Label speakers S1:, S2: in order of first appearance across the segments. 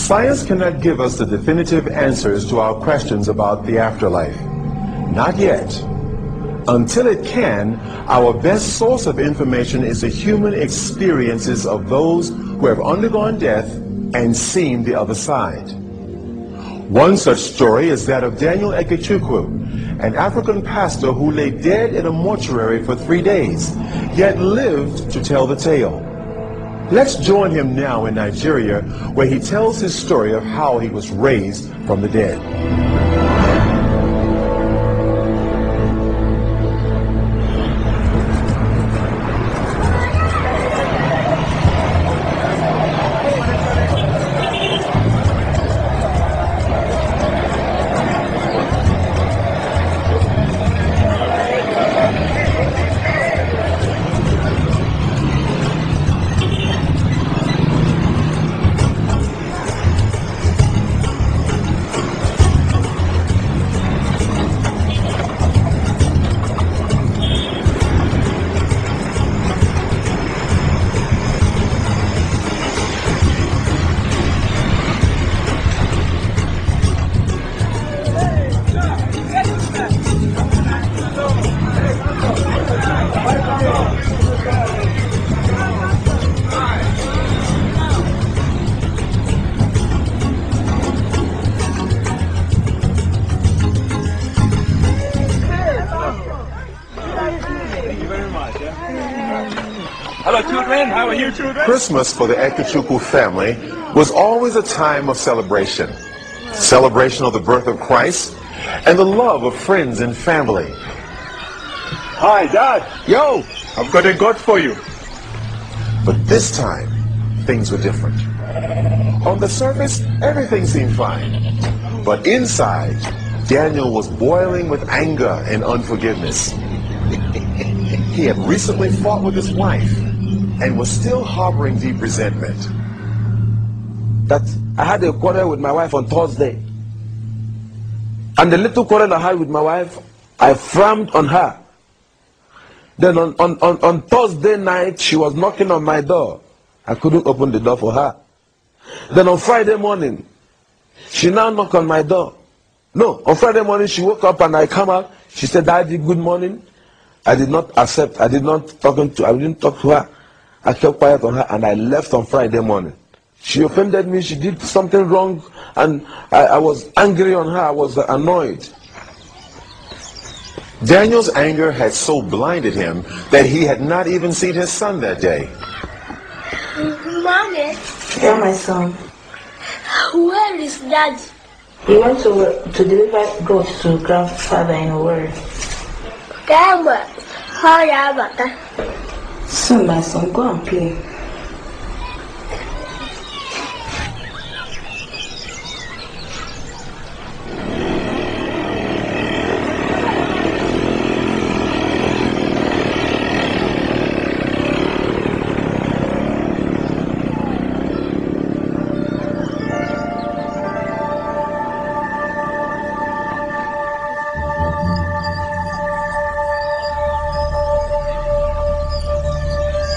S1: Science cannot give us the definitive answers to our questions about the afterlife. Not yet. Until it can, our best source of information is the human experiences of those who have undergone death and seen the other side. One such story is that of Daniel Ekechukwu, an African pastor who lay dead in a mortuary for 3 days, yet lived to tell the tale. Let's join him now in Nigeria, where he tells his story of how he was raised from the dead.
S2: Hello, children. How are you, children?
S1: Christmas for the Ekechukwu family was always a time of celebration. Celebration of the birth of Christ and the love of friends and family.
S2: Hi, Dad. Yo, I've got a God for you.
S1: But this time, things were different. On the surface, everything seemed fine. But inside, Daniel was boiling with anger and unforgiveness. He had recently fought with his wife and was still harboring deep resentment.
S3: That I had a quarrel with my wife on Thursday. And the little quarrel I had with my wife, I frowned on her. Then on Thursday night, she was knocking on my door. I couldn't open the door for her. Then on Friday morning, she now knocked on my door. No, on Friday morning, she woke up and I come out. She said, Daddy, good morning. I did not accept. I didn't talk to her. I kept quiet on her and I left on Friday morning. She offended me. She did something wrong and I was angry on her. I was annoyed.
S1: Daniel's anger had so blinded him that he had not even seen his son that day.
S4: Mommy.
S5: Yeah, my son.
S4: Where is Dad?
S5: He went to deliver goods to grandfather in Owerri.
S4: Grandma, how about that?
S5: Soon, my son, go and play.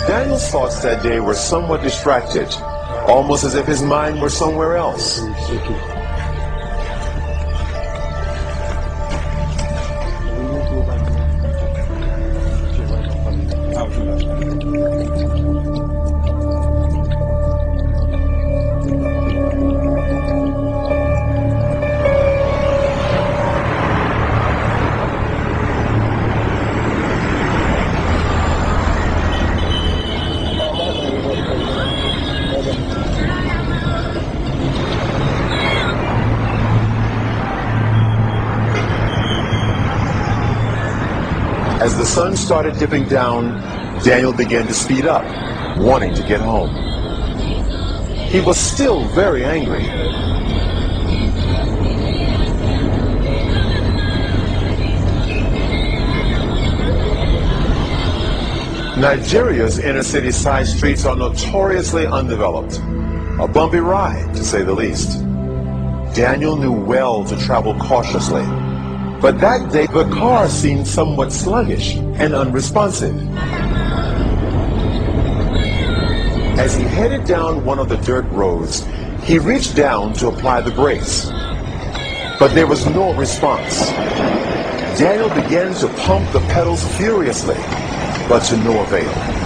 S1: Daniel's thoughts that day were somewhat distracted, almost as if his mind were somewhere else. As the sun started dipping down, Daniel began to speed up, wanting to get home. He was still very angry. Nigeria's inner-city side streets are notoriously undeveloped. A bumpy ride, to say the least. Daniel knew well to travel cautiously. But that day, the car seemed somewhat sluggish and unresponsive. As he headed down one of the dirt roads, He reached down to apply the brace, but there was no response. Daniel began to pump the pedals furiously, but to no avail.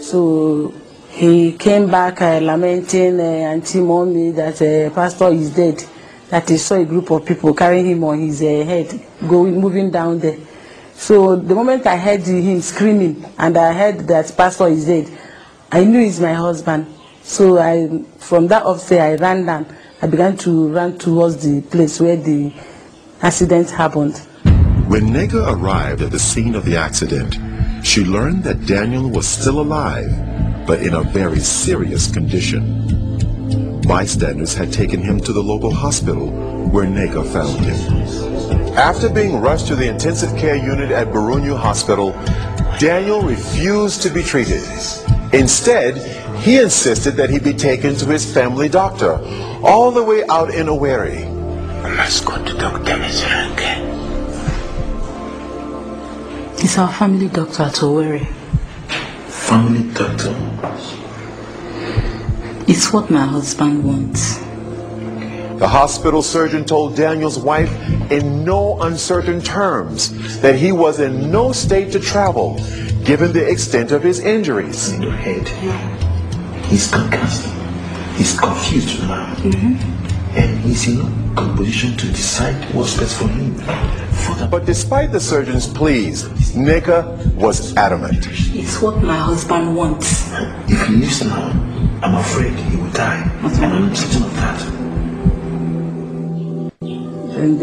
S5: So he came back lamenting Auntie Mommy that pastor is dead, that he saw a group of people carrying him on his head, moving down there. So the moment I heard him screaming and I heard that pastor is dead, I knew he's my husband. So from that upstairs, I ran down. I began to run towards the place where the accident happened.
S1: When Nega arrived at the scene of the accident, she learned that Daniel was still alive, but in a very serious condition. Bystanders had taken him to the local hospital, where Nega found him. After being rushed to the intensive care unit at Burunyu Hospital, Daniel refused to be treated. Instead, he insisted that he be taken to his family doctor, all the way out in Owerri.
S6: I must go to Dr. Mizranke.
S5: He's our family doctor at Owerri.
S6: Family doctor?
S5: It's what my husband wants.
S1: The hospital surgeon told Daniel's wife in no uncertain terms that he was in no state to travel, given the extent of his injuries.
S6: In the head. He's concussed. He's confused now. And he's in no position to decide what's best for him.
S1: But despite the surgeon's pleas, Nega was adamant.
S5: It's what my husband wants.
S6: If he lives now, I'm afraid he will die. And I'm certain of that.
S5: And